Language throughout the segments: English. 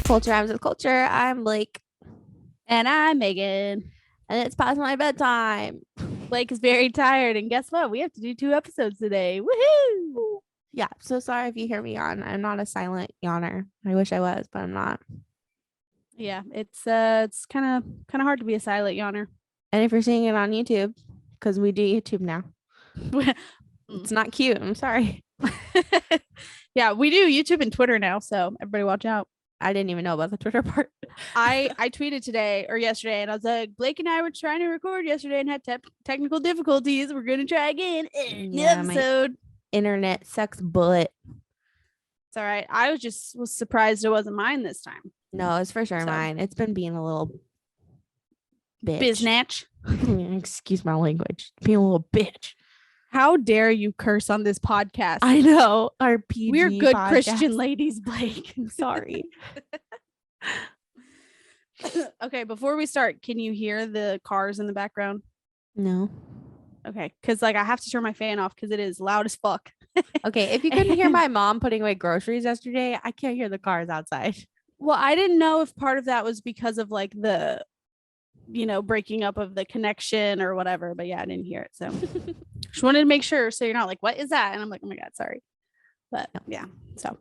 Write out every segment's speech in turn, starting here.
Culture Rhymes with Culture. I'm Blake. And I'm Megan. And it's past my bedtime. Blake is very tired. And guess what? We have to do 2 episodes today. Woohoo! Yeah, so sorry if you hear me yawn. I'm not a silent yawner. I wish I was, but I'm not. Yeah, it's kind of hard to be a silent yawner. And if you're seeing it on YouTube, because we do YouTube now. It's not cute. I'm sorry. Yeah, we do YouTube and Twitter now, so everybody watch out. I didn't even know about the Twitter part. I tweeted today or yesterday, and I was like, Blake and I were trying to record yesterday and had technical difficulties. We're gonna try again. New episode. Internet sucks bullet. It's all right. I was surprised it wasn't mine this time. No, it's for sure mine. It's been being a little bitch. Biznatch. Excuse my language. Being a little bitch. How dare you curse on this podcast? I know. Our PG We're good podcast. Christian ladies, Blake. I'm sorry. Okay, before we start, can you hear the cars in the background? No. Okay, because I have to turn my fan off because it is loud as fuck. Okay, if you couldn't hear my mom putting away groceries yesterday, I can't hear the cars outside. Well, I didn't know if part of that was because of the breaking up of the connection or whatever, but yeah, I didn't hear it, so just wanted to make sure so you're not like, what is that? And I'm like, oh my god, sorry. But yeah, so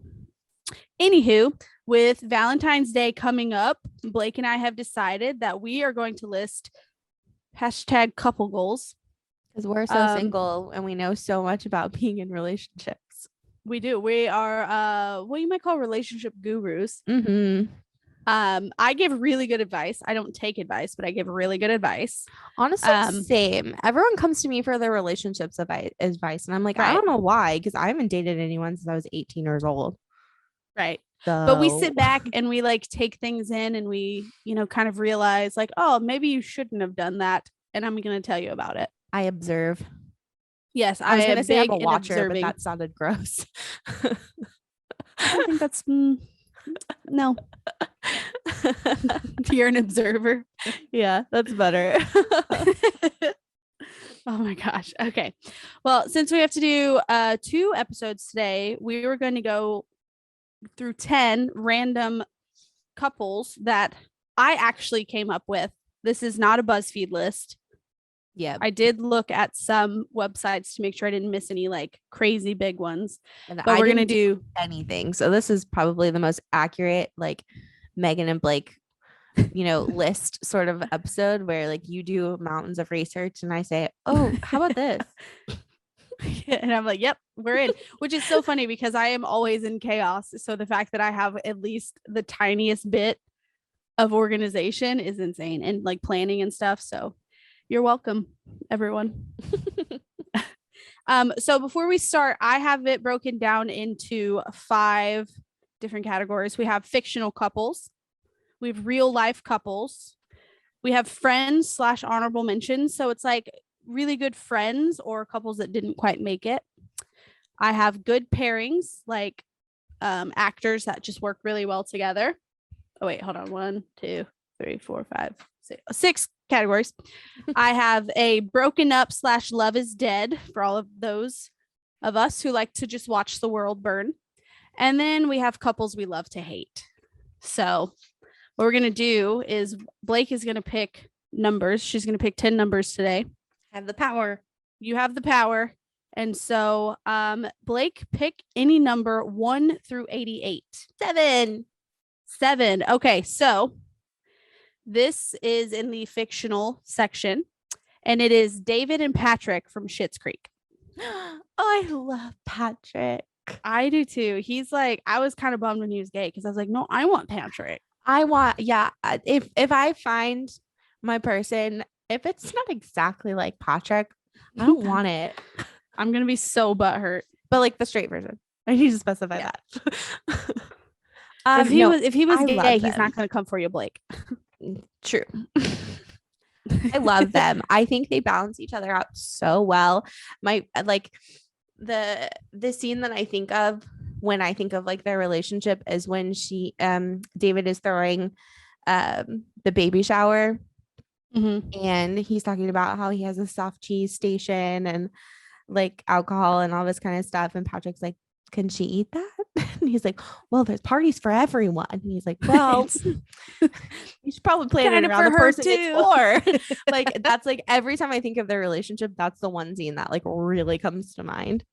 anywho, with Valentine's Day coming up, Blake and I have decided that we are going to list #couple goals because we're so single and we know so much about being in relationships. We do. We are what you might call relationship gurus. Mm-hmm. I give really good advice. I don't take advice, but I give really good advice. Honestly, same. Everyone comes to me for their relationships advice, and I'm like, right. I don't know why, because I haven't dated anyone since I was 18 years old. Right. So. But we sit back and we take things in, and we, kind of realize oh, maybe you shouldn't have done that, and I'm going to tell you about it. I observe. Yes, I was going to say I'm a watcher, but that sounded gross. I think that's no. You're an observer. Yeah, that's better. Oh my gosh. Okay. Well, since we have to do 2 episodes today, we were going to go through 10 random couples that I actually came up with. This is not a BuzzFeed list. Yeah. I did look at some websites to make sure I didn't miss any crazy big ones. And but we're going to do anything. So this is probably the most accurate Megan and Blake, list sort of episode where you do mountains of research and I say, oh, how about this? And I'm like, yep, we're in, which is so funny because I am always in chaos. So the fact that I have at least the tiniest bit of organization is insane, and planning and stuff. So you're welcome, everyone. So before we start, I have it broken down into 5 different categories. We have fictional couples. We have real life couples. We have friends / honorable mentions. So it's really good friends or couples that didn't quite make it. I have good pairings, actors that just work really well together. Oh wait, hold on. 1, 2, 3, 4, 5, 6 categories. I have a broken up / love is dead for all of those of us who like to just watch the world burn. And then we have couples we love to hate. So what we're going to do is Blake is going to pick numbers. She's going to pick 10 numbers today. I have the power. You have the power. And so Blake, pick any number 1 through 88. 7. Okay, so this is in the fictional section, and it is David and Patrick from Schitt's Creek. Oh, I love Patrick. I do too. He's I was kind of bummed when he was gay because I was like, no, I want Patrick. If I find my person, if it's not exactly like Patrick, I don't want it. I'm gonna be so butthurt. But the straight version. I need to specify that. If he was gay, he's not gonna come for you, Blake. True. I love them. I think they balance each other out so well. The scene that I think of when I think of their relationship is when David is throwing the baby shower, and he's talking about how he has a soft cheese station and alcohol and all this kind of stuff, and Patrick's like, can she eat that? And he's like, well, there's parties for everyone. And he's like, well, you should probably plan it around the person it's for. Like, that's like every time I think of their relationship, that's the one scene that like really comes to mind.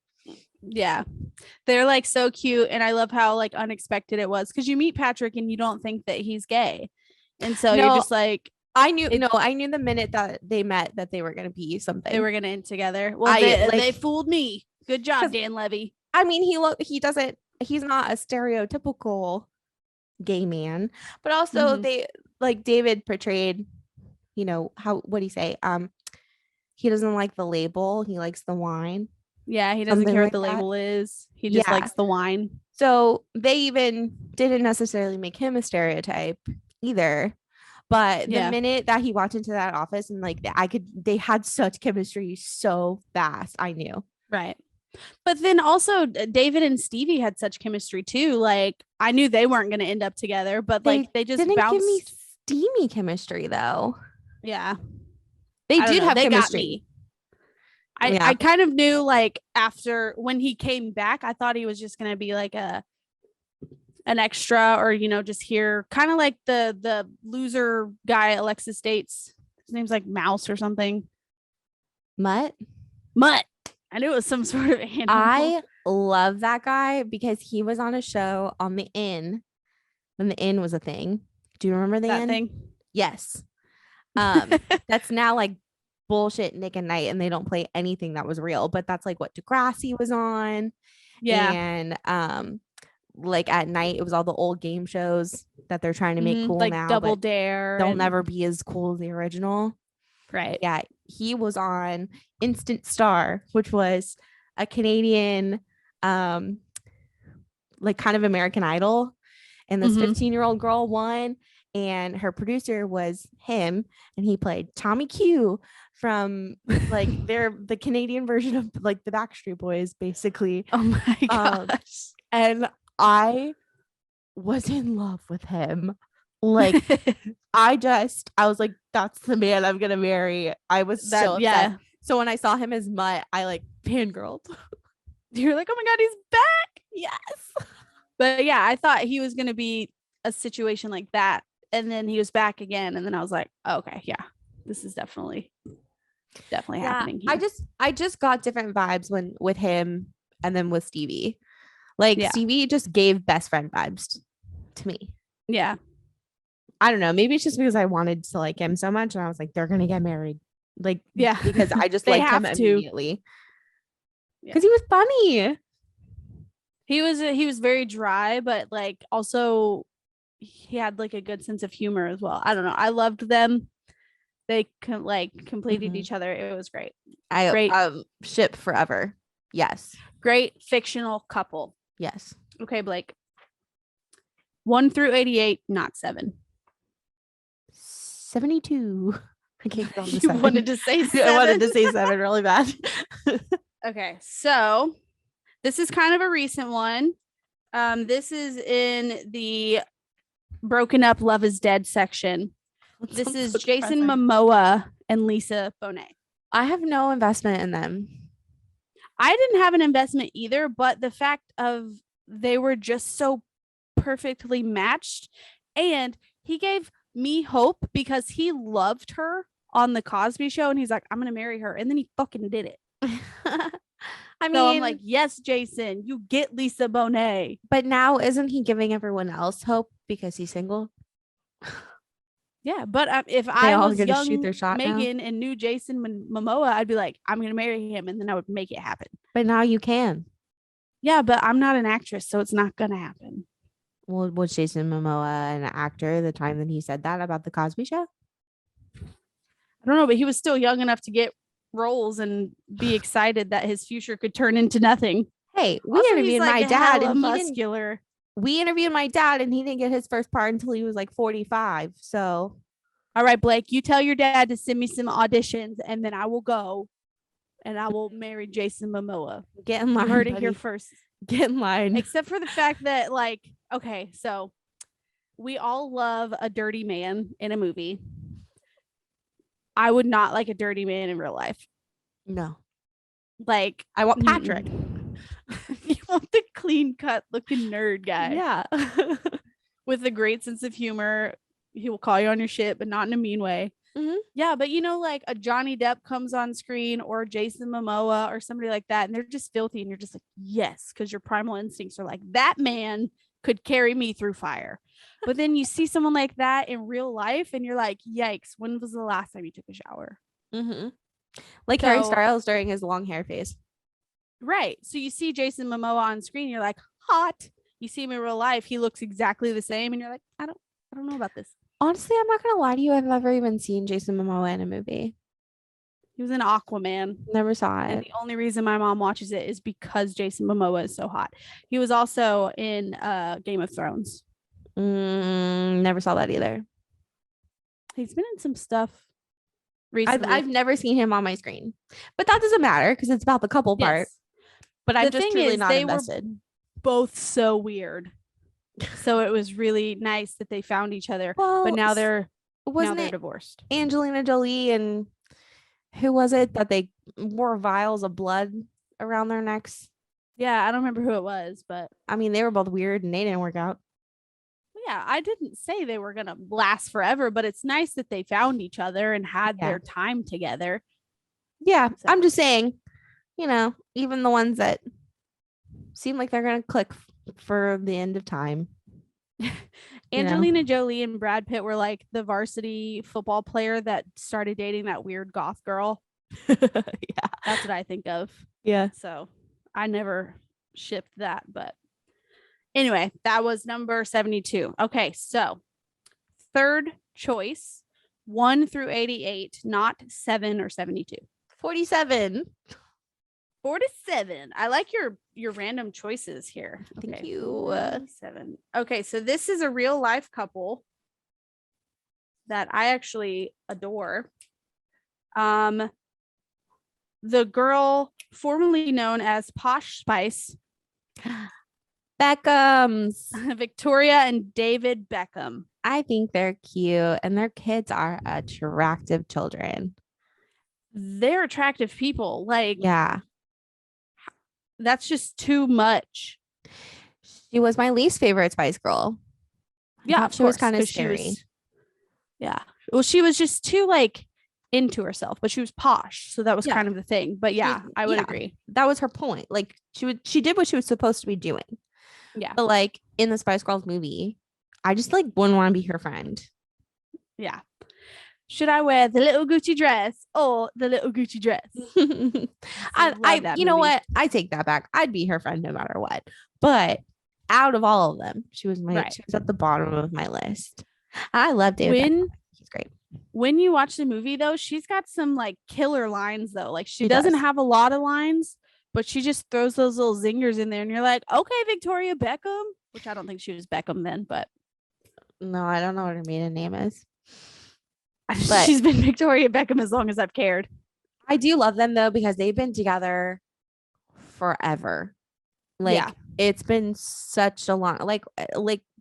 Yeah, they're like so cute, and I love how like unexpected it was, because you meet Patrick and you don't think that he's gay, and so you're just like, I knew the minute that they met that they were gonna be something. They were gonna end together. Well, they fooled me. Good job, Dan Levy. I mean, he's not a stereotypical gay man, but also they like David portrayed, what do you say? He doesn't like the label, he likes the wine. Yeah, he doesn't care what the label is. He just likes the wine. So they even didn't necessarily make him a stereotype either. But the minute that he walked into that office and like they had such chemistry so fast, I knew. Right. But then also David and Stevie had such chemistry too. Like I knew they weren't going to end up together, but like they just didn't bounced. Give me steamy chemistry though. Yeah. They did have chemistry. I kind of knew like after when he came back, I thought he was just going to be like an extra, or just here, kind of like the loser guy Alexis dates. His name's like Mouse or something. Mutt. I knew it was some sort of animal. I love that guy because he was on a show on the Inn when the Inn was a thing. Do you remember the Inn thing? Yes. That's now like bullshit Nick and Night, and they don't play anything that was real, but that's like what Degrassi was on. Yeah. And like at night it was all the old game shows that they're trying to make cool, like now Double Dare. They'll never be as cool as the original. Right. Yeah, he was on Instant Star, which was a Canadian like kind of American Idol, and this 15-year-old girl won, and her producer was him, and he played Tommy Q from like the Canadian version of like the Backstreet Boys, basically. Oh my gosh. And I was in love with him. Like I was like, that's the man I'm gonna marry. I was so upset. Yeah. So when I saw him as Mutt, I like fangirled. You're like, oh my god, he's back. Yes. But yeah, I thought he was gonna be a situation like that, and then he was back again, and then I was like, oh, okay, yeah, this is definitely happening here. I just got different vibes with him and then with Stevie. Like Stevie just gave best friend vibes to me. Yeah. I don't know. Maybe it's just because I wanted to like him so much, and I was like, they're gonna get married. Like, yeah, because I just liked him immediately. Because he was funny. He was very dry, but like also he had like a good sense of humor as well. I don't know. I loved them. They completed each other. It was great. Great ship forever. Yes. Great fictional couple. Yes. Okay, Blake. 1 through 88, not 7. 72. I can't go on the You wanted to say 7. I wanted to say 7 really bad. Okay, so this is kind of a recent one. This is in the broken up Love is Dead section. This is Jason Momoa and Lisa Bonet. I have no investment in them. I didn't have an investment either, but the fact of they were just so perfectly matched, and he gave me hope because he loved her on the Cosby Show, and he's like, I'm gonna marry her, and then he fucking did it. I mean, so I'm like, yes, Jason, you get Lisa Bonet. But now isn't he giving everyone else hope because he's single? Yeah, but if I was young Megan and knew Jason Momoa, I'd be like, I'm gonna marry him, and then I would make it happen. But now you can. Yeah, but I'm not an actress, so it's not gonna happen. Well, was Jason Momoa an actor the time that he said that about the Cosby Show? I don't know, but he was still young enough to get roles and be excited that his future could turn into nothing. Hey, we interviewed my dad, and muscular. We interviewed my dad, and he didn't get his first part until he was like 45. So, all right, Blake, you tell your dad to send me some auditions, and then I will go, and I will marry Jason Momoa. Get in line. You heard it here first. Get in line. Except for the fact that, like, okay, so we all love a dirty man in a movie. I would not like a dirty man in real life. No. Like, I want Patrick. You want the clean cut looking nerd guy. Yeah. With a great sense of humor. He will call you on your shit, but not in a mean way. Mm-hmm. Yeah, but like a Johnny Depp comes on screen or Jason Momoa or somebody like that, and they're just filthy, and you're just like, yes, because your primal instincts are like, that man could carry me through fire. But then you see someone like that in real life, and you're like, yikes, when was the last time you took a shower? Mm-hmm. Like Harry Styles during his long hair phase. Right. So you see Jason Momoa on screen, you're like, hot. You see him in real life, he looks exactly the same, and you're like, I don't know about this. Honestly, I'm not gonna lie to you. I've never even seen Jason Momoa in a movie. He was in Aquaman. Never saw it. And the only reason my mom watches it is because Jason Momoa is so hot. He was also in Game of Thrones. Never saw that either. He's been in some stuff recently. I've never seen him on my screen, but that doesn't matter because it's about the couple part. But I'm just really not invested. Both so weird. So it was really nice that they found each other. Well, but now they're divorced. Angelina Jolie and who was it that they wore vials of blood around their necks? Yeah, I don't remember who it was, but I mean, they were both weird and they didn't work out. Yeah, I didn't say they were gonna last forever, but it's nice that they found each other and had their time together. Yeah, so. I'm just saying, even the ones that seem like they're gonna click for the end of time. Angelina Jolie and Brad Pitt were like the varsity football player that started dating that weird goth girl. Yeah, that's what I think of. Yeah, so I never shipped that, but anyway, that was number 72. Okay, so third choice, 1 through 88, not 7 or 72. 47. 47. I like your random choices here. Thank you. 47. Okay, so this is a real life couple that I actually adore. The girl formerly known as Posh Spice, Beckham's, Victoria and David Beckham. I think they're cute and their kids are attractive children. They're attractive people. Like, yeah. That's just too much. She was my least favorite Spice Girl. Yeah, she was kind of scary. Well, she was just too like into herself, but she was posh, so that was kind of the thing. But I would agree. That was her point. Like she did what she was supposed to be doing. Yeah. But like in the Spice Girls movie, I just like wouldn't want to be her friend. Yeah. Should I wear the little Gucci dress or the little Gucci dress? I you know what? I take that back. I'd be her friend no matter what. But out of all of them, she was at the bottom of my list. I love David. He's great. When you watch the movie though, she's got some like killer lines though. Like she doesn't have a lot of lines, but she just throws those little zingers in there and you're like, okay, Victoria Beckham, which I don't think she was Beckham then, but no, I don't know what her maiden name is. But she's been Victoria Beckham as long as I've cared. I do love them though because they've been together forever. Like it's been such a long like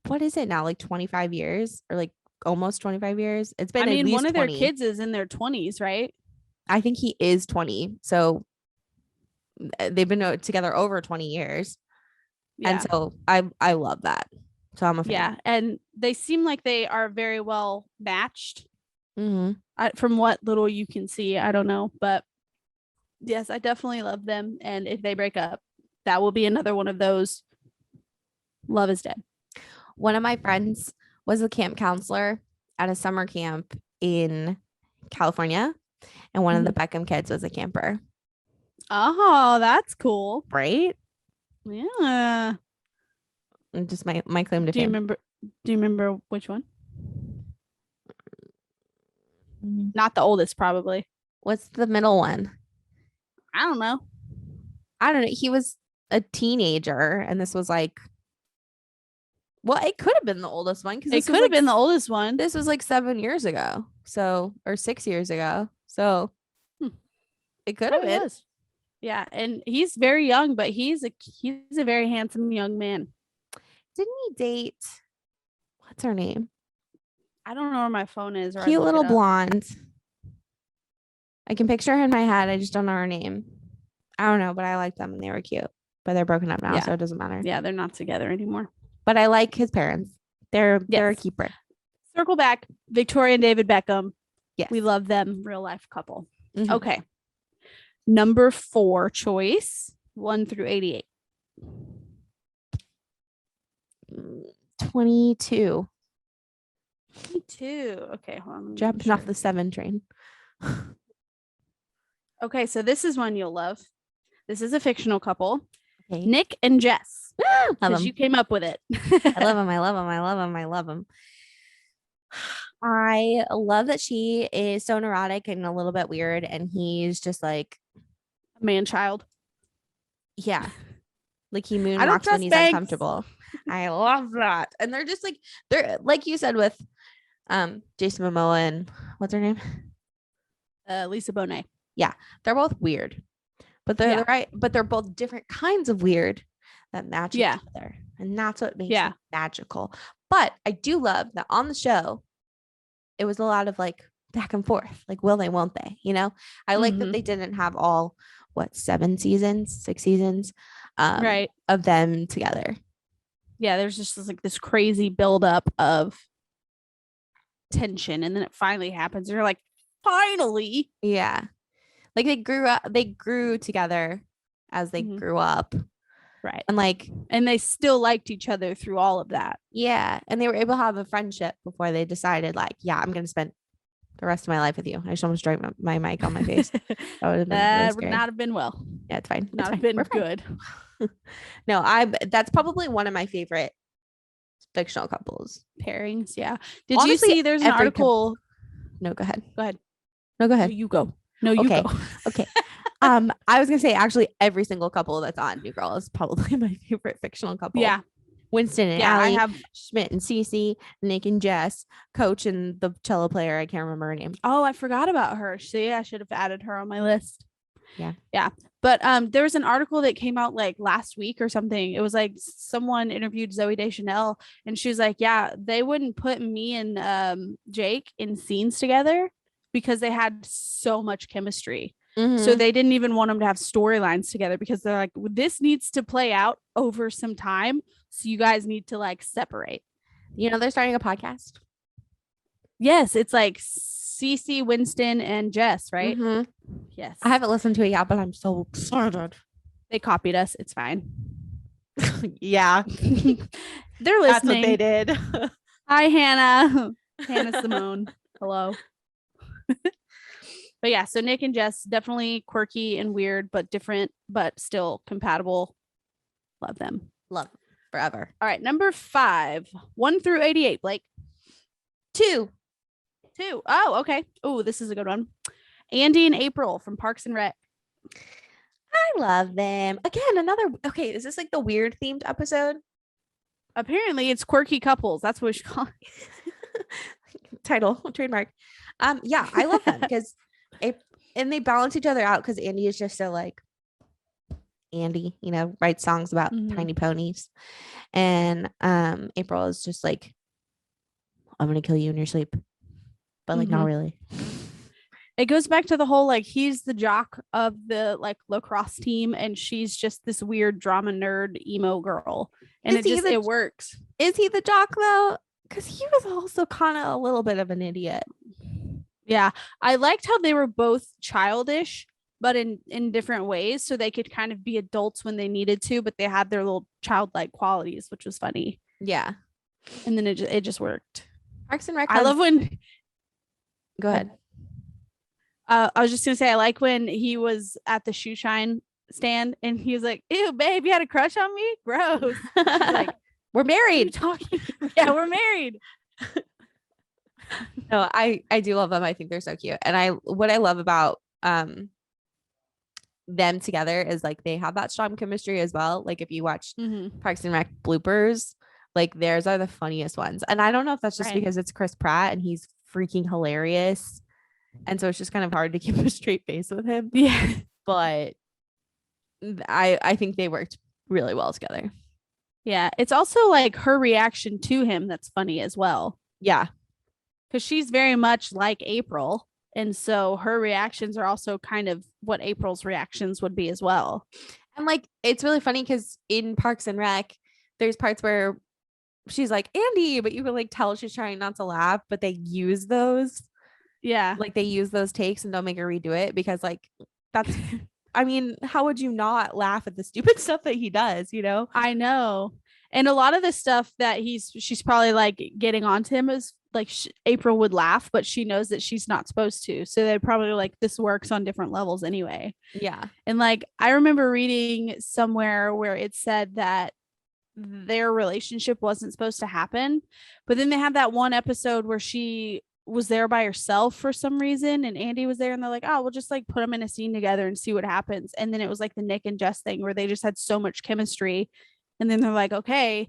what is it now? Like 25 years or like almost 25 years. It's been at least one of 20. their kids is in their 20s, right? I think he is 20. So they've been together over 20 years. Yeah. And so I love that. So I'm a fan. Yeah, and they seem like they are very well matched. Mm-hmm. From what little you can see, I don't know, but yes, I definitely love them. And if they break up, that will be another one of those. Love is dead. One of my friends was a camp counselor at a summer camp in California, and one of the Beckham kids was a camper. Oh, that's cool, right? Yeah. Just my claim to fame. Do you remember which one? Not the oldest, probably. What's the middle one? I don't know. He was a teenager, and this was like, well, it could have been the oldest one because it could have been the oldest one. This was like 7 years ago, or 6 years ago. So it could have been. Yeah, and he's very young, but he's a very handsome young man. Didn't he date? What's her name? I don't know where my phone is. Cute little blonde. I can picture her in my head. I just don't know her name. I don't know, but I liked them and they were cute. but they're broken up now, Yeah. so it doesn't matter. Yeah, they're not together anymore. But I like his parents. They're a keeper. Circle back. Victoria and David Beckham. Yes. We love them. Real life couple. Mhm. Okay. Number 4 choice, 1 through 88. 22. 22. Okay, hold on. Jumping off the 7 train. Okay, so this is one you'll love. This is a fictional couple. Okay. Nick and Jess. Love Because them. you came up with it. I love him. I love him. I love him. I love him. I love that she is so neurotic and a little bit weird, and he's just like a man child. Yeah, like he moonwalks when he's uncomfortable. I love that. And they're just like, they're like you said with Jason Momoa and what's her name, Lisa Bonet. Yeah, they're both weird, but they're right. But they're both different kinds of weird that match each other, and that's what makes it magical. But I do love that on the show, it was a lot of like back and forth, like will they, won't they? You know, I like that they didn't have all 6 seasons, of them together. Yeah, there's just this crazy buildup of tension, and then it finally happens. And you're like, finally, yeah. Like they grew together as they grew up. Right. And they still liked each other through all of that. Yeah. And they were able to have a friendship before they decided I'm going to spend the rest of my life with you. I just almost dropped my mic on my face. That would not have been well. Yeah, it's fine. Not have been good. No, that's probably one of my favorite fictional couples pairings. Yeah. Did Honestly, you see there's an article? No, go ahead. Go ahead. No, go ahead. No, you go. No, you go. Okay. I was gonna say actually every single couple that's on New Girl is probably my favorite fictional couple. Yeah. Winston and Allie, I have Schmidt and Cece, Nick and Jess, Coach and the cello player. I can't remember her name. Oh, I forgot about her. See, I should have added her on my list. Yeah. Yeah. But there was an article that came out like last week or something. It was like someone interviewed Zooey Deschanel, and she was like, yeah, they wouldn't put me and Jake in scenes together because they had so much chemistry. So they didn't even want them to have storylines together because they're like, this needs to play out over some time. So you guys need to like separate. You know, they're starting a podcast. Yes. It's like Cece, Winston, and Jess, right? Mm-hmm. Yes. I haven't listened to it yet, but I'm so excited. They copied us. It's fine. Yeah. They're listening. That's what they did. Hi, Hannah. Hannah Simone. Hello. But yeah, so Nick and Jess, definitely quirky and weird, but different, but still compatible. Love them. Love them forever. All right, number 5, 1 through 88, Blake. 2. Oh, okay. Oh, this is a good one. Andy and April from Parks and Rec. I love them. Again, okay, is this like the weird themed episode? Apparently, it's quirky couples. That's what we should call it. Title, trademark. Yeah, I love them because and they balance each other out because Andy is just so like Andy, you know, writes songs about tiny ponies, and April is just like, I'm gonna kill you in your sleep, but like not really. It goes back to the whole like he's the jock of the like lacrosse team and she's just this weird drama nerd emo girl, and it works. Is he the jock though? Because he was also kind of a little bit of an idiot. Yeah, I liked how they were both childish, but in different ways, so they could kind of be adults when they needed to, but they had their little childlike qualities, which was funny. Yeah, and then it just worked. Parks and Rec. I love when. Go ahead. I was just gonna say I like when he was at the shoe shine stand and he was like, "Ew, babe, you had a crush on me? Gross." Like, we're married. Talking. Yeah, we're married. No, I do love them. I think they're so cute. And what I love about them together is like they have that strong chemistry as well. Like if you watch Parks and Rec bloopers, like theirs are the funniest ones. And I don't know if that's just because it's Chris Pratt and he's freaking hilarious. And so it's just kind of hard to keep a straight face with him. Yeah. But I think they worked really well together. Yeah. It's also like her reaction to him that's funny as well. Yeah. Because she's very much like April. And so her reactions are also kind of what April's reactions would be as well. And like it's really funny because in Parks and Rec, there's parts where she's like Andy, but you can like tell she's trying not to laugh, but they use those. Yeah. Like they use those takes and don't make her redo it because like that's I mean, how would you not laugh at the stupid stuff that he does, you know? I know. And a lot of the stuff that she's probably like getting onto him is like April would laugh, but she knows that she's not supposed to. So they're probably like, this works on different levels anyway. Yeah. And like, I remember reading somewhere where it said that their relationship wasn't supposed to happen. But then they had that one episode where she was there by herself for some reason and Andy was there and they're like, oh, we'll just like put them in a scene together and see what happens. And then it was like the Nick and Jess thing where they just had so much chemistry. And then they're like, okay,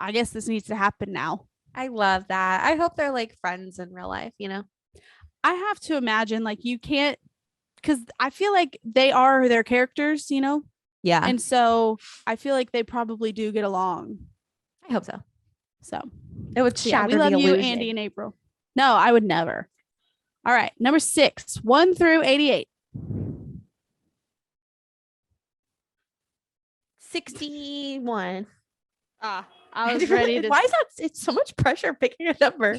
I guess this needs to happen now. I love that. I hope they're like friends in real life, you know? I have to imagine like you can't, because I feel like they are their characters, you know? Yeah. And so I feel like they probably do get along. I hope so. So it would shatter we love the you, illusion. Andy and April. No, I would never. All right. Number 6, 1 through 88. 61. I was ready to. Why is that? It's so much pressure picking a number.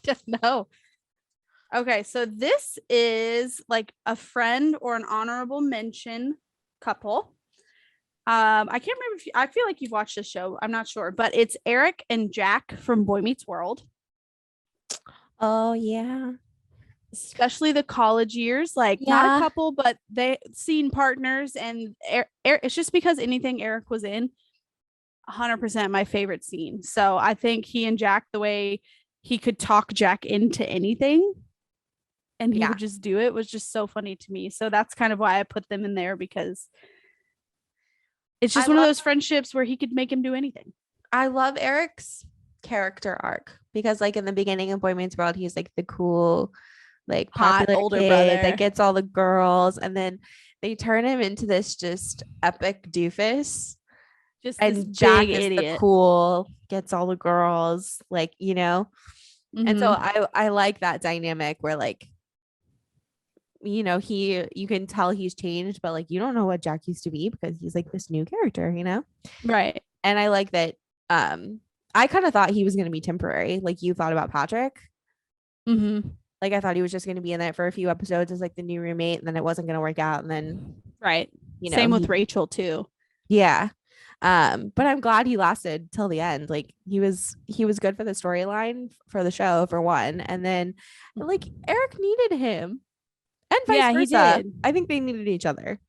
Just no. Okay, so this is like a friend or an honorable mention couple. I can't remember I feel like you've watched this show. I'm not sure, but it's Eric and Jack from Boy Meets World. Oh yeah. Especially the college years, like not a couple, but they scene partners, and Eric, it's just because anything Eric was in, 100% my favorite scene. So I think he and Jack, the way he could talk Jack into anything and he would just do it was just so funny to me. So that's kind of why I put them in there, because it's just one of those friendships where he could make him do anything. I love Eric's character arc because like in the beginning of Boy Meets World, he's like the cool, like popular hot older kid brother that gets all the girls, and then they turn him into this just epic doofus. And Jack is idiot. The cool, gets all the girls, like, you know. And so I like that dynamic where like, you know, you can tell he's changed, but like you don't know what Jack used to be because he's like this new character, you know. Right. And I like that. I kind of thought he was going to be temporary, like you thought about Patrick. Like I thought he was just going to be in it for a few episodes as like the new roommate, and then it wasn't going to work out, and then you know, same with Rachel too. Yeah. But I'm glad he lasted till the end. Like he was good for the storyline for the show, for one, and then like Eric needed him, and vice versa. He did. I think they needed each other.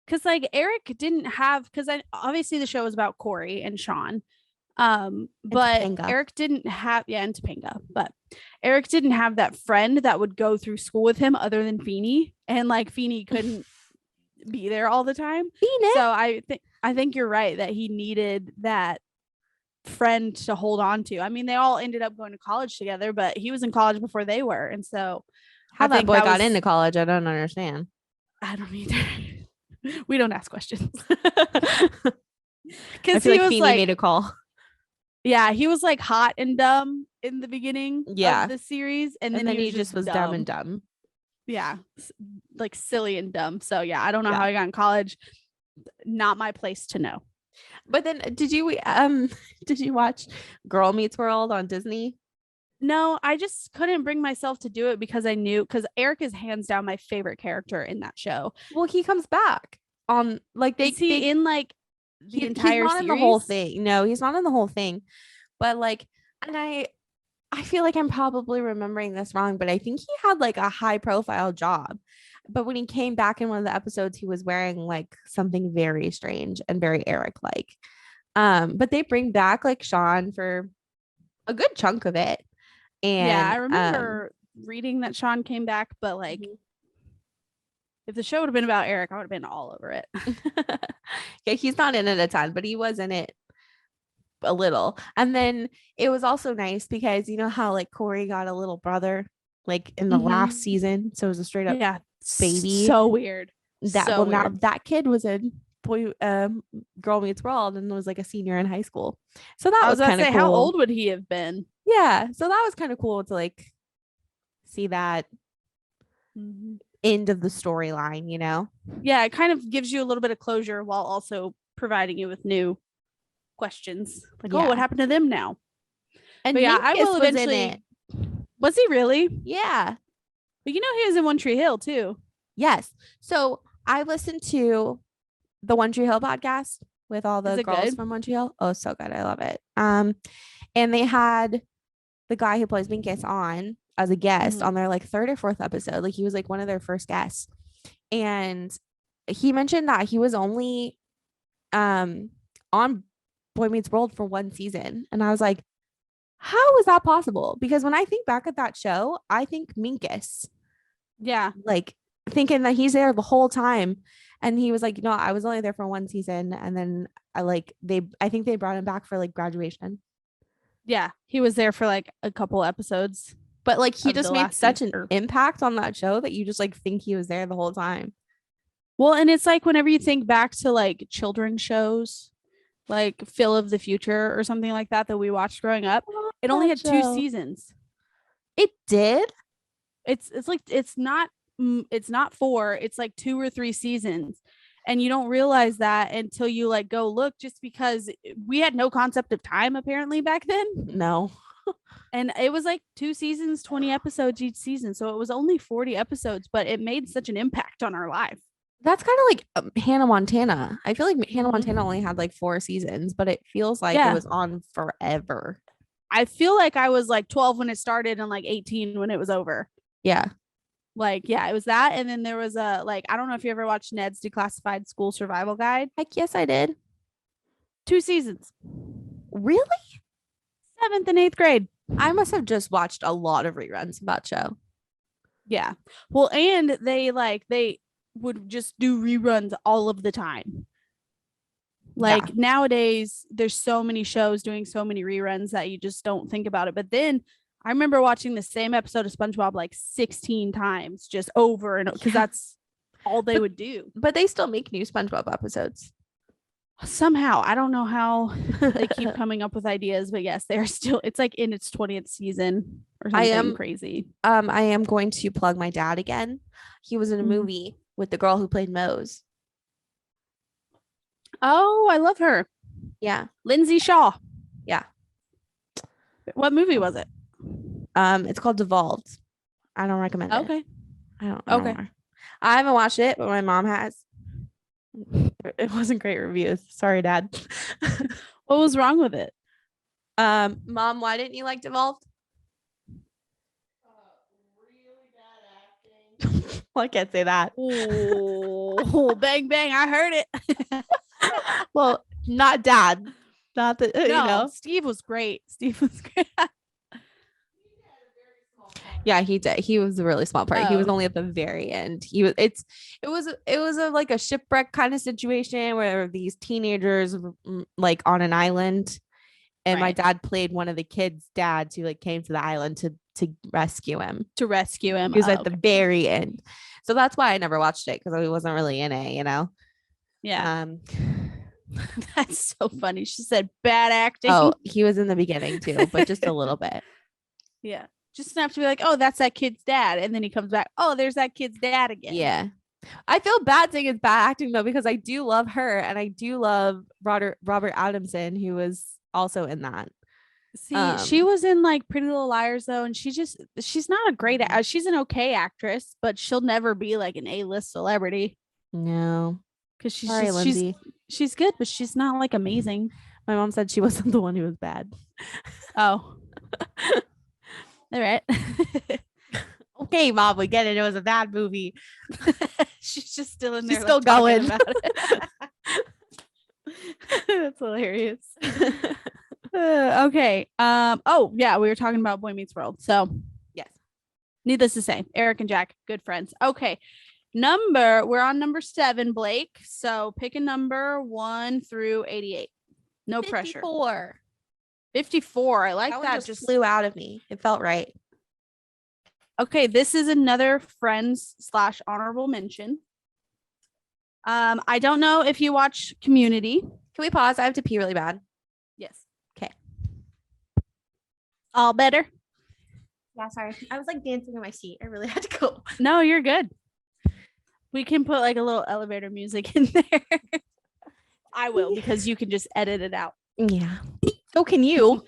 Because like Eric didn't have, because obviously the show was about Corey and Sean. But Topanga. Eric didn't have, and Topanga, but Eric didn't have that friend that would go through school with him other than Feeney, and like Feeney couldn't be there all the time. So I think you're right that he needed that friend to hold on to. I mean, they all ended up going to college together, but he was in college before they were, and so how that boy got into college, I don't understand. I don't either. We don't ask questions. Because he was like, made a call. Yeah, he was like hot and dumb in the beginning of the series, and then he just was dumb and dumb. Yeah, like silly and dumb. So yeah, I don't know how he got in college. Not my place to know. But then, did you watch Girl Meets World on Disney? No, I just couldn't bring myself to do it because I knew, because Eric is hands down my favorite character in that show. Well, he comes back on like the entire he's not series? in the whole thing. No, he's not in the whole thing. But like, and I feel like I'm probably remembering this wrong, but I think he had like a high profile job. But when he came back in one of the episodes, he was wearing like something very strange and very Eric like. But they bring back like Sean for a good chunk of it. And yeah, I remember reading that Sean came back, but like if the show would have been about Eric, I would have been all over it. Yeah, he's not in it a ton, but he was in it a little. And then it was also nice because you know how like Corey got a little brother like in the last season, so it was a straight up baby. So weird. Now that kid was in Girl Meets World and was like a senior in high school. So that was kind of cool. How old would he have been? Yeah, so that was kind of cool to like see that end of the storyline, you know? Yeah, it kind of gives you a little bit of closure while also providing you with new questions. Like, oh, what happened to them now? And but yeah, Minkus I will was in eventually. it. Was he really? Yeah. But you know, he was in One Tree Hill too. Yes. So I listened to the One Tree Hill podcast with all the girls from One Tree Hill. Oh, so good. I love it. And they had the guy who plays Minkus on as a guest on their like third or fourth episode. Like he was like one of their first guests. And he mentioned that he was only on Boy Meets World for one season. And I was like, how is that possible? Because when I think back at that show, I think Minkus. Yeah. Like thinking that he's there the whole time. And he was like, no, I was only there for one season. And then I think they brought him back for like graduation. Yeah. He was there for like a couple episodes. But like he just made such an impact on that show that you just like think he was there the whole time. Well, and it's like whenever you think back to like children's shows, like Phil of the Future or something like that we watched growing up, it only had 2 seasons. It did? It's like it's not 4, it's like 2 or 3 seasons. And you don't realize that until you like go look, just because we had no concept of time apparently back then. No. And it was like 2 seasons, 20 episodes each season. So it was only 40 episodes, but it made such an impact on our life. That's kind of like Hannah Montana. I feel like Hannah Montana only had like 4 seasons, but it feels like it was on forever. I feel like I was like 12 when it started and like 18 when it was over. Yeah. Like, yeah, it was that. And then there was a, like, I don't know if you ever watched Ned's Declassified School Survival Guide. Heck yes, I did. 2 seasons. Really? 7th and 8th grade. I must have just watched a lot of reruns of that show. Yeah. Well, and they would just do reruns all of the time. Like nowadays, there's so many shows doing so many reruns that you just don't think about it. But then I remember watching the same episode of SpongeBob like 16 times, just over and over, because that's all they would do. But they still make new SpongeBob episodes. Somehow, I don't know how they keep coming up with ideas, but yes, they're still. It's like in its 20th season or something crazy. I am going to plug my dad again. He was in a movie with the girl who played Mose. Oh, I love her. Yeah, Lindsay Shaw. Yeah. What movie was it? It's called Devolved. I don't recommend it. Okay. I don't. Okay. I haven't watched it, but my mom has. It wasn't great reviews. Sorry, Dad. What was wrong with it? Mom, why didn't you like Devolved? Really bad acting. Well, I can't say that. Oh, bang bang! I heard it. Well, not Dad. Not the. No, you know, Steve was great. Steve was great. Yeah, he did. He was a really small part. He was only at the very end. It was like a shipwreck kind of situation where these teenagers like on an island, and my dad played one of the kids' dads who like came to the island to rescue him. He was at the very end. So that's why I never watched it, because he wasn't really in it, you know? Yeah. That's so funny. She said bad acting. Oh, he was in the beginning too, but just a little bit. Yeah. Just enough to be like, oh, that's that kid's dad. And then he comes back. Oh, there's that kid's dad again. Yeah. I feel bad saying it's bad acting though, because I do love her and I do love Robert Adamson, who was also in that. See, she was in like Pretty Little Liars though, and she's not a great she's an okay actress, but she'll never be like an A-list celebrity. No. Because she's good, but she's not like amazing. My mom said she wasn't the one who was bad. Oh. All right. Okay, Mom, we get it. It was a bad movie. She's just still in there. She's still going. About it. That's hilarious. Okay. Oh yeah, we were talking about Boy Meets World. So yes. Needless to say, Eric and Jack, good friends. Okay. We're on number 7, Blake. So pick a number 1 through 88. No 54. Pressure. 54. I like that. Just flew out of me. It felt right. Okay, this is another friends / honorable mention. I don't know if you watch Community. Can we pause? I have to pee really bad. Yes. Okay. All better? Yeah, sorry. I was like dancing in my seat. I really had to go. No, you're good. We can put like a little elevator music in there. I will, because you can just edit it out. Yeah. So can you.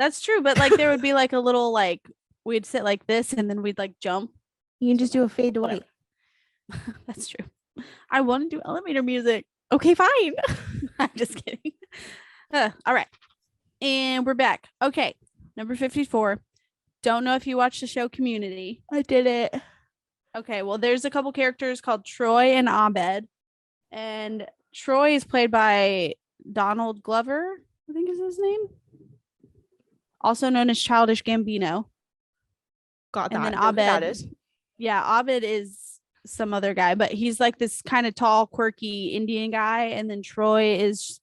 That's true. But like there would be like a little like we'd sit like this and then we'd like jump. You can just do a fade to white. That's true. I want to do elevator music. Okay, fine. I'm just kidding. All right. And we're back. Okay. Number 54. Don't know if you watched the show Community. I did it. Okay. Well, there's a couple characters called Troy and Abed. And Troy is played by Donald Glover, I think is his name. Also known as Childish Gambino. Got that. And then Abed. Yeah, Abed is some other guy, but he's like this kind of tall, quirky Indian guy. And then Troy is,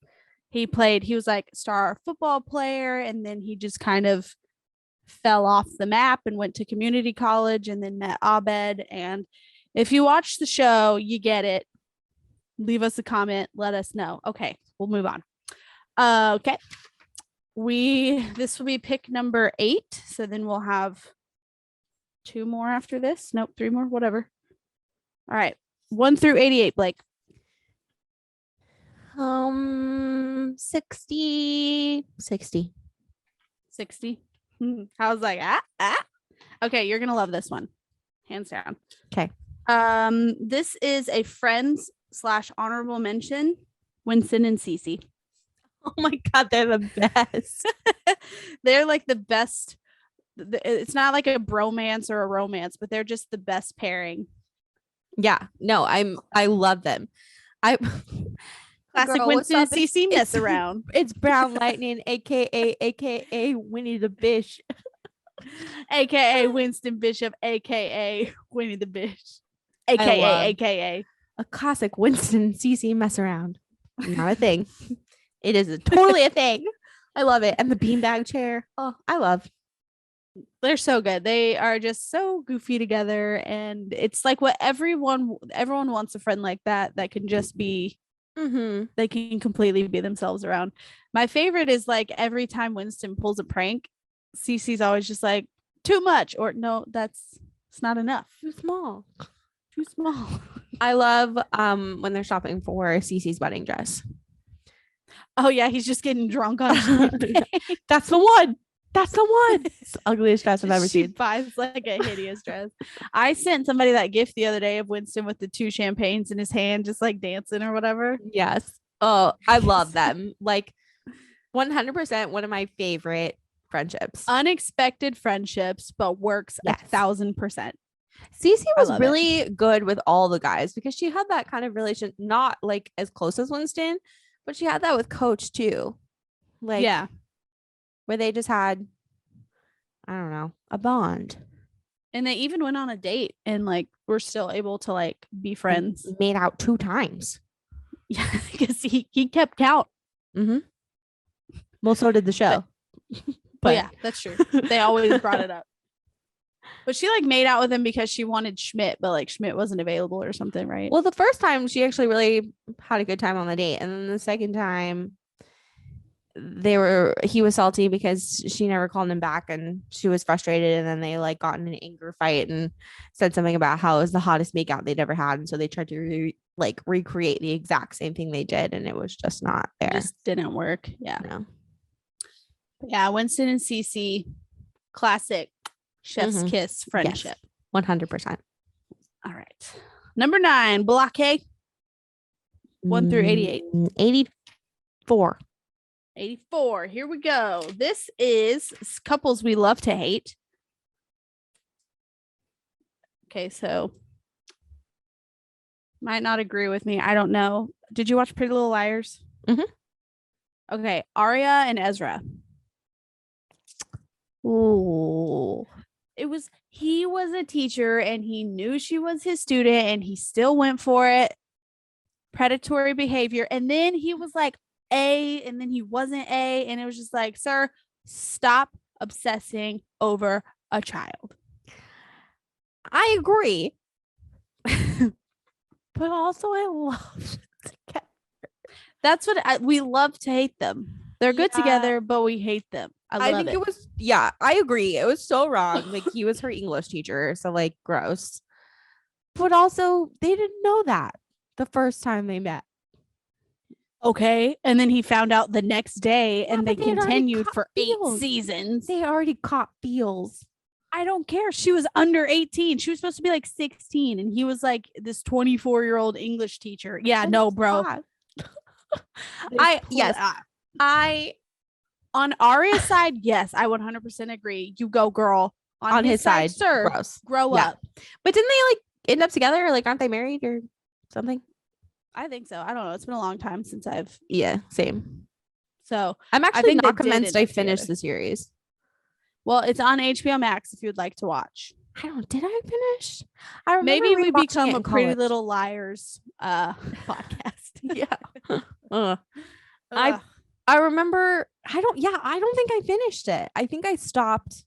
he was like star football player. And then he just kind of fell off the map and went to community college and then met Abed. And if you watch the show, you get it. Leave us a comment. Let us know. Okay, we'll move on. Okay. This will be pick number 8. So then we'll have 2 more after this. Nope, 3 more, whatever. All right. 1 through 88, Blake. 60. 60. I was like, Okay, you're gonna love this one. Hands down. Okay. This is a friends / honorable mention. Winston and Cece. Oh my god, they're the best. They're like the best. It's not like a bromance or a romance, but they're just the best pairing. Yeah, no, I love them. Classic Winston and Cece mess around. It's Brown Lightning, aka Winnie the Bish, aka Winston Bishop, aka Winnie the Bish, aka a classic Winston and Cece mess around. Not a thing. It is totally a thing. I love it. And the beanbag chair. Oh, I love. They're so good. They are just so goofy together, and it's like what everyone wants, a friend like that can just be. They can completely be themselves around. My favorite is like every time Winston pulls a prank, Cece's always just like, too much, or no, it's not enough. Too small. I love when they're shopping for Cece's wedding dress. Oh yeah, he's just getting drunk on champagne. That's the one. It's the ugliest dress I've ever seen. She buys like a hideous dress. I sent somebody that gift the other day of Winston with the 2 champagnes in his hand, just like dancing or whatever. Yes. Oh, I love them. Like 100% one of my favorite friendships. Unexpected friendships, but works 1,000%. Cece was really good with all the guys because she had that kind of relation, not like as close as Winston, but she had that with Coach too. Like, yeah. Where they just had, I don't know, a bond. And they even went on a date and like were still able to like be friends. Made out 2 times. Yeah, because he kept count. Well, so did the show. But yeah, that's true. They always brought it up. But she like made out with him because she wanted Schmidt, but like Schmidt wasn't available or something, right? Well, the first time she actually really had a good time on the date. And then the second time he was salty because she never called him back and she was frustrated, and then they like got in an anger fight and said something about how it was the hottest makeout they'd ever had, and so they tried to recreate the exact same thing they did, and it was just not there. It just didn't work. Yeah. No. Yeah, Winston and Cece, classic chef's kiss friendship. Yes, 100%. All right. Number 9, blockade. 1 through 88. 84. 84. Here we go. This is couples we love to hate. Okay, so might not agree with me. I don't know. Did you watch Pretty Little Liars? Okay, Aria and Ezra. Ooh. He was a teacher and he knew she was his student and he still went for it. Predatory behavior. And then he was like A, and then he wasn't A, and it was just like, sir, stop obsessing over a child. I agree. But also I love together. That's what we love to hate them. They're good together, but we hate them. I think it was, I agree. It was so wrong. Like he was her English teacher. So like gross. But also, they didn't know that the first time they met. Okay. And then he found out the next day, and they continued for 8 feels. seasons. They already caught feels. I don't care. She was under 18. She was supposed to be like 16. And he was like this 24-year-old English teacher. Yeah, no, bro. On Arya's side, yes, I 100% agree. You go, girl. On his side, sir, gross. Grow up. But didn't they like end up together? Like, aren't they married or something? I think so. I don't know. It's been a long time since I've. Yeah, same. So I'm actually not convinced I finished the series. Well, it's on HBO Max if you'd like to watch. Did I finish? I remember maybe we become a Pretty Little Liars podcast. Yeah. I remember. I don't think I finished it. I think I stopped.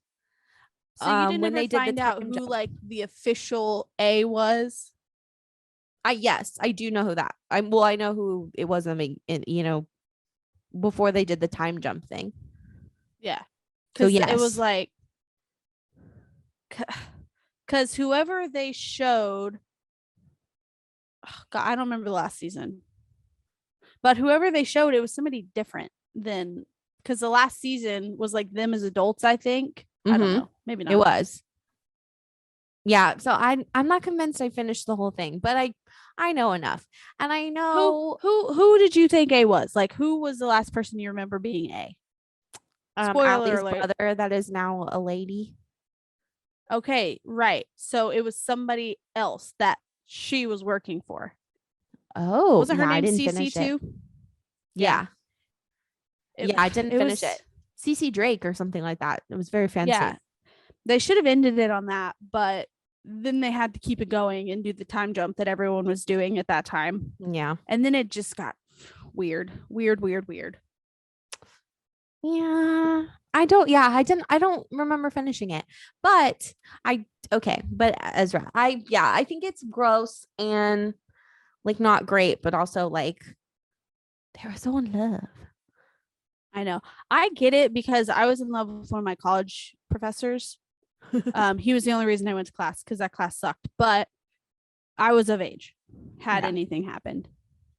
So you didn't when they find out who like the official A was. Yes, I do know who that. I know who it was. Before they did the time jump thing. Yeah. Because it was like, because whoever they showed, God, I don't remember the last season, but whoever they showed, it was somebody different than, because the last season was like them as adults, I think. Mm-hmm. I don't know. Maybe not. It was. Yeah. So I'm not convinced I finished the whole thing, but I know enough. And I know who did you think A was? Like, who was the last person you remember being A? Spoiler alert. Brother that is now a lady. Okay, right. So it was somebody else that she was working for. Oh, wasn't her name CC too? Yeah. I didn't finish it. CC Drake or something like that. It was very fancy. Yeah. They should have ended it on that, but then they had to keep it going and do the time jump that everyone was doing at that time. Yeah. And then it just got weird. Yeah. I don't remember finishing it. But Ezra, I think it's gross and like not great, but also like they were so in love. I know. I get it because I was in love with one of my college professors. He was the only reason I went to class because that class sucked. But I was of age. Had anything happened,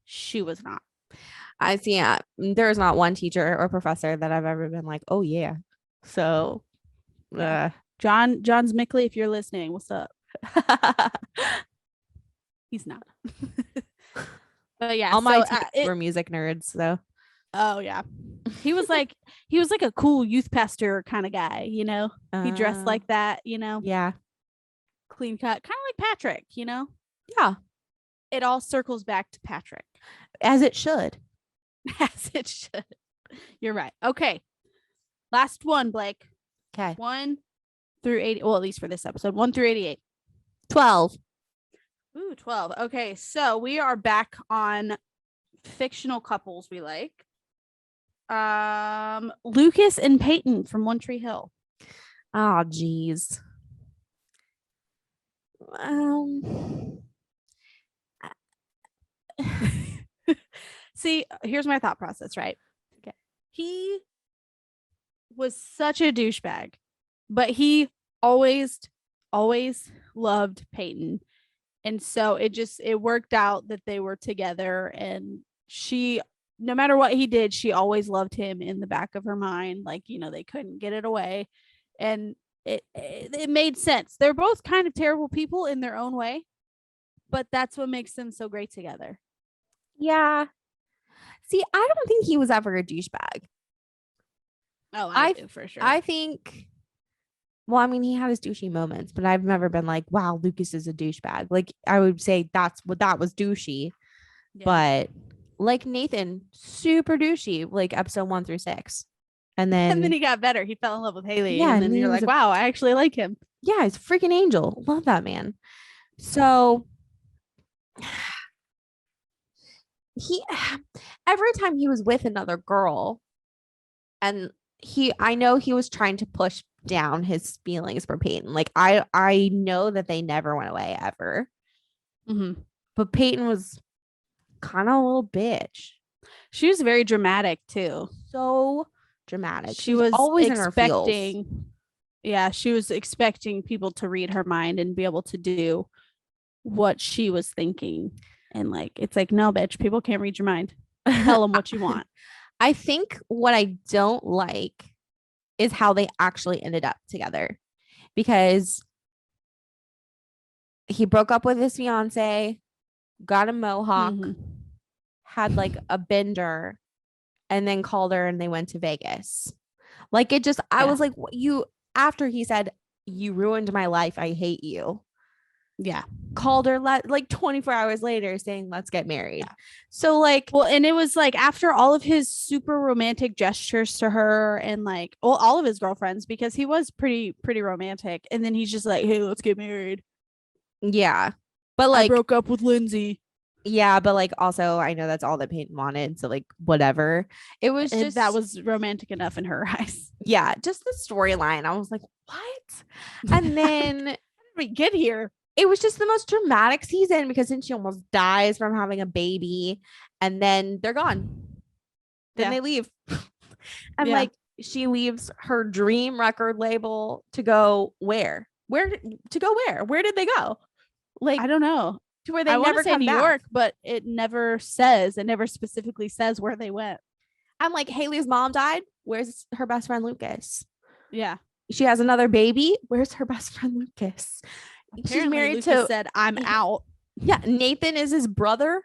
she was not. I see. Yeah, there's not one teacher or professor that I've ever been like, oh yeah. So, John Mickley, if you're listening, what's up? He's not. But yeah, all my teachers were music nerds. So, oh yeah, he was like a cool youth pastor kind of guy. You know, he dressed like that. You know, yeah, clean cut, kind of like Patrick. You know, yeah. It all circles back to Patrick, as it should. As it should. You're right. Okay. Last one, Blake. Okay. 1 through 80. Well, at least for this episode, 1 through 88. 12. Ooh, 12. Okay. So we are back on fictional couples we like. Lucas and Peyton from One Tree Hill. Oh, geez. See, here's my thought process, right? Okay. He was such a douchebag, but he always loved Peyton. And so it worked out that they were together, and she, no matter what he did, she always loved him in the back of her mind. Like, you know, they couldn't get it away. And it made sense. They're both kind of terrible people in their own way, but that's what makes them so great together. Yeah. See, I don't think he was ever a douchebag. Oh, I do for sure. I think, well, I mean, he had his douchey moments, but I've never been like, wow, Lucas is a douchebag. Like, I would say that was douchey. Yeah. But like Nathan, super douchey, like episode 1 through 6. And then he got better. He fell in love with Haley. Yeah. And then you're like, wow, I actually like him. Yeah, he's a freaking angel. Love that man. So every time he was with another girl, and I know he was trying to push down his feelings for Peyton. Like, I know that they never went away ever. Mm-hmm. But Peyton was kind of a little bitch. She was very dramatic too. So dramatic. She was always expecting. Yeah, she was expecting people to read her mind and be able to do what she was thinking. And like, it's like, no, bitch, people can't read your mind. Tell them what you want. I think what I don't like is how they actually ended up together, because he broke up with his fiance, got a mohawk, had like a bender, and then called her and they went to Vegas. Like it just, I was like, you, after he said, you ruined my life, I hate you. Yeah. Called her like 24 hours later saying, let's get married. Yeah. So like, well, and it was like after all of his super romantic gestures to her and like, well, all of his girlfriends, because he was pretty romantic. And then he's just like, hey, let's get married. Yeah. But like, I broke up with Lindsay. Yeah, but like also I know that's all that Peyton wanted, so like whatever. It was just that was romantic enough in her eyes. Yeah, just the storyline. I was like, what? And then how did we get here? It was just the most dramatic season, because then she almost dies from having a baby, and then they're gone. Then they leave. And like she leaves her dream record label to go where? Where did they go? Like, I don't know. To where they never come New back. York, but it never specifically says where they went. I'm like, Haley's mom died. Where's her best friend Lucas? Yeah. She has another baby. Where's her best friend Lucas? Apparently, she's married Lucas said, I'm out. Yeah. Nathan is his brother.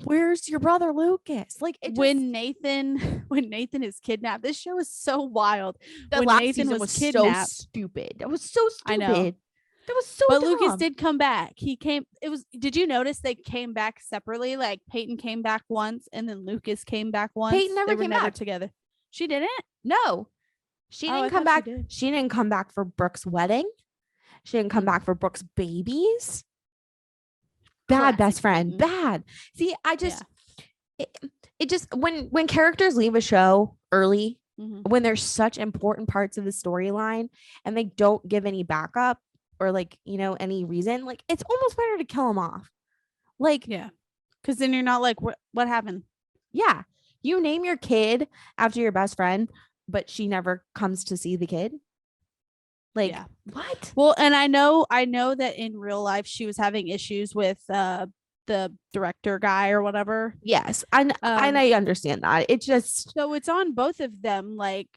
Where's your brother Lucas? Like when Nathan is kidnapped, this show is so wild. When Nathan was kidnapped, so stupid. That was so stupid. I know. That was so But dumb. Lucas did come back. Did you notice they came back separately? Like Peyton came back once and then Lucas came back once. Peyton never came back together. She didn't? No. She didn't come back. She didn't come back for Brooke's wedding. She didn't come back for Brooke's babies. Bad best friend. Bad. See, I just it just when characters leave a show early, when there's such important parts of the storyline and they don't give any backup or like, you know, any reason, like it's almost better to kill them off. Like, yeah, because then you're not like, what happened? Yeah, you name your kid after your best friend, but she never comes to see the kid. Like, what? Well, and I know that in real life she was having issues with the director guy or whatever. Yes, and I understand that. It just, so it's on both of them. Like,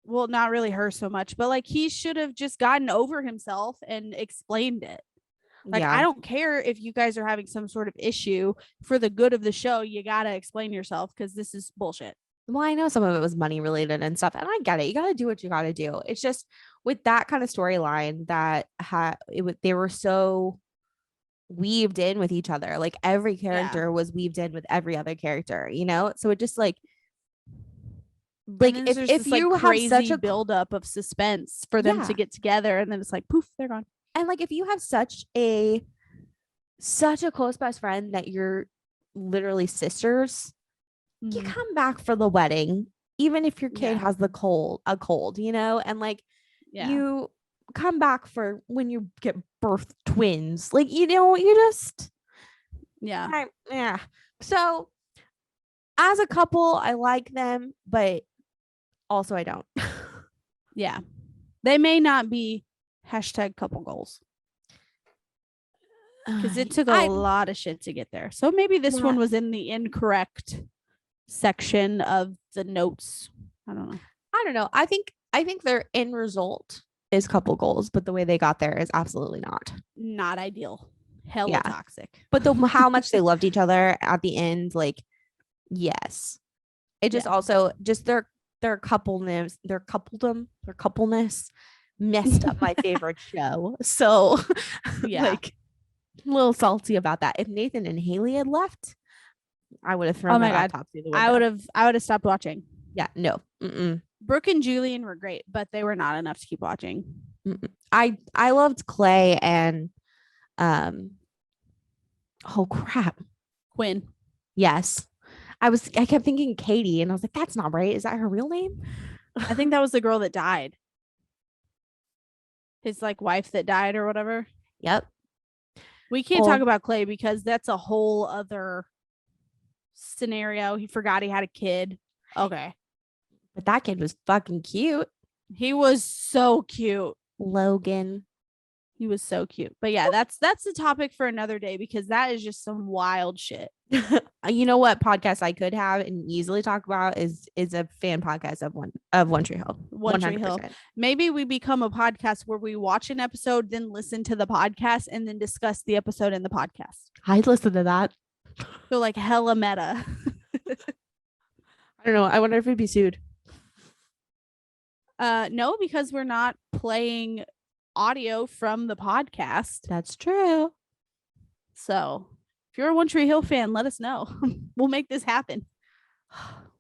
well, not really her so much, but like he should have just gotten over himself and explained it. Like, I don't care if you guys are having some sort of issue. For the good of the show, you gotta explain yourself, because this is bullshit. Well, I know some of it was money related and stuff, and I get it. You gotta do what you gotta do. It's just with that kind of storyline that they were so weaved in with each other. Like every character was weaved in with every other character, you know? So it just like if you like have such a buildup of suspense for them to get together, and then it's like poof, they're gone. And like if you have such a close best friend that you're literally sisters, you come back for the wedding, even if your kid has a cold, you know, and like you come back for when you get birth twins, like, you know, you just so as a couple I like them, but also I don't. They may not be #couple goals, because it took a lot of shit to get there. So maybe this one was in the incorrect section of the notes. I don't know. I think their end result is couple goals, but the way they got there is absolutely not ideal. Hella toxic. But how much they loved each other at the end, like, yes. It just also just their coupleness messed up my favorite show. So like a little salty about that. If Nathan and Haley had left, I would have thrown my laptop through the window. I would have stopped watching. Yeah, no. Brooke and Julian were great, but they were not enough to keep watching. I loved Clay and oh crap, Quinn. Yes, I kept thinking Katie, and I was like, that's not right. Is that her real name? I think that was the girl that died. His like wife that died or whatever. Yep. We can't talk about Clay because that's a whole other scenario. He forgot he had a kid. Okay. But that kid was fucking cute. He was so cute. Logan. He was so cute. But yeah, that's the topic for another day because that is just some wild shit. You know what podcast I could have and easily talk about is a fan podcast of One Tree Hill. One Tree Hill. Maybe we become a podcast where we watch an episode, then listen to the podcast, and then discuss the episode in the podcast. I'd listen to that. So like hella meta. I don't know. I wonder if we'd be sued. No, because we're not playing audio from the podcast. That's true. So if you're a One Tree Hill fan, let us know. We'll make this happen.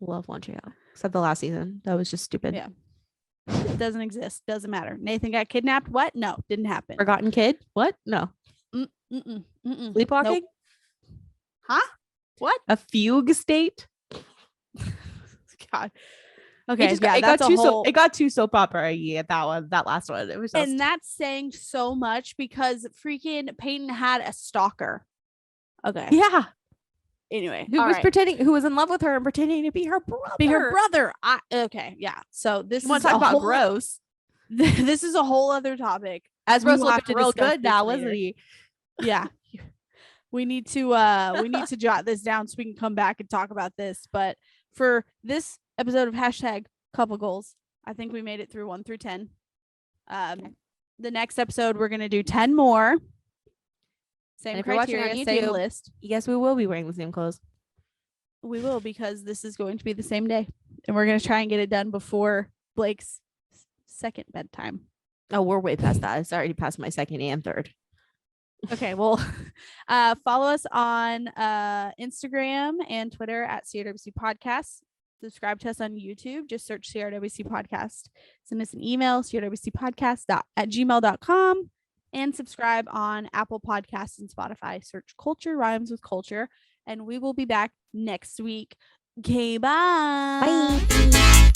Love One Tree Hill. Except the last season. That was just stupid. Yeah. It doesn't exist. Doesn't matter. Nathan got kidnapped. What? No, didn't happen. Forgotten kid? What? No. Sleepwalking? Nope. Huh? What? A fugue state? God. Okay. It got too soap opera-y at that last one. It was just... And that's saying so much because freaking Peyton had a stalker. Okay. Yeah. Anyway, who was in love with her and pretending to be her brother. Okay. Yeah. So this is about gross. This is a whole other topic. As Rose looking real good now, wasn't he? Yeah. We need to jot this down so we can come back and talk about this. But for this episode of #couple goals, I think we made it through 1 through 10. Okay. The next episode we're gonna do 10 more. Same criteria, YouTube, same list. Yes, we will be wearing the same clothes. We will, because this is going to be the same day, and we're gonna try and get it done before Blake's second bedtime. Oh, we're way past that. It's already past my second and third. Okay, well, follow us on Instagram and Twitter at CRWC Podcast. Subscribe to us on YouTube. Just search CRWC Podcast. Send us an email, crwcpodcast@gmail.com, and subscribe on Apple Podcasts and Spotify. Search Culture Rhymes with Culture, and we will be back next week. Okay, bye. Bye.